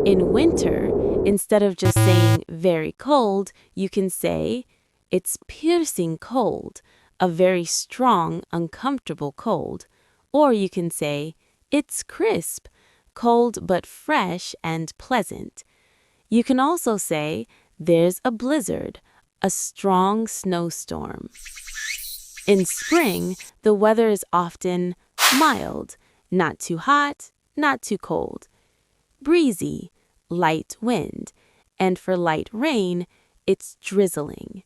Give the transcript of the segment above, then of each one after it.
In winter, instead of just saying very cold, you can say it's piercing cold, a very strong, uncomfortable cold. Or you can say it's crisp, cold but fresh and pleasant. You can also say there's a blizzard, a strong snowstorm. In spring, the weather is often mild, not too hot, not too cold. Breezy, light wind, and for light rain, it's drizzling.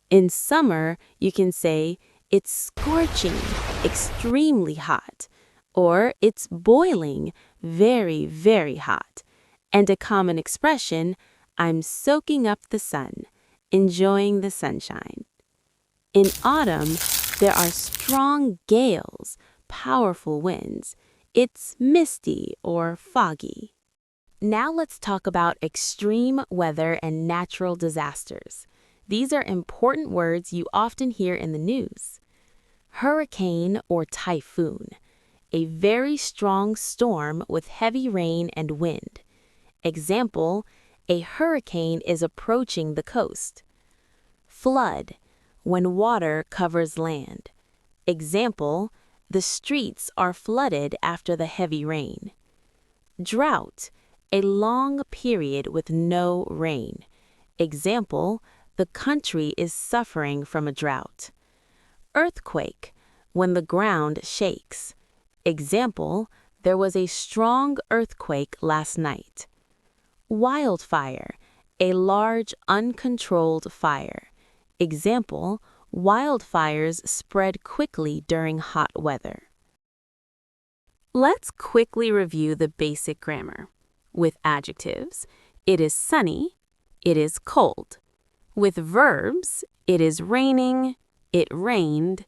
In summer, you can say it's scorching, extremely hot, or it's boiling, very, very hot. And a common expression, I'm soaking up the sun, enjoying the sunshine. In autumn, there are strong gales, powerful winds. It's misty or foggy. Now let's talk about extreme weather and natural disasters. These are important words you often hear in the news. Hurricane or typhoon, a very strong storm with heavy rain and wind. Example, a hurricane is approaching the coast. Flood, when water covers land. Example, the streets are flooded after the heavy rain. Drought, a long period with no rain. Example, the country is suffering from a drought. Earthquake, when the ground shakes. Example, there was a strong earthquake last night. Wildfire, a large uncontrolled fire. Example, wildfires spread quickly during hot weather. Let's quickly review the basic grammar. With adjectives, it is sunny, it is cold. With verbs, it is raining, it rained.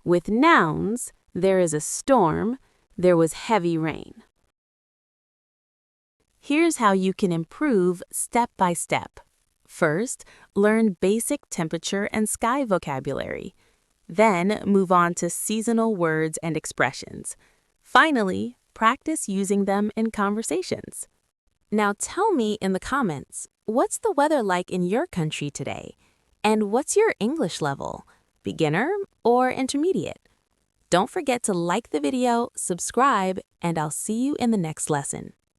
With nouns, there is a storm, there was heavy rain. Here's how you can improve step by step. First, learn basic temperature and sky vocabulary. Then, move on to seasonal words and expressions. Finally, practice using them in conversations. Now tell me in the comments, what's the weather like in your country today? And what's your English level? Beginner or intermediate? Don't forget to like the video, subscribe, and I'll see you in the next lesson.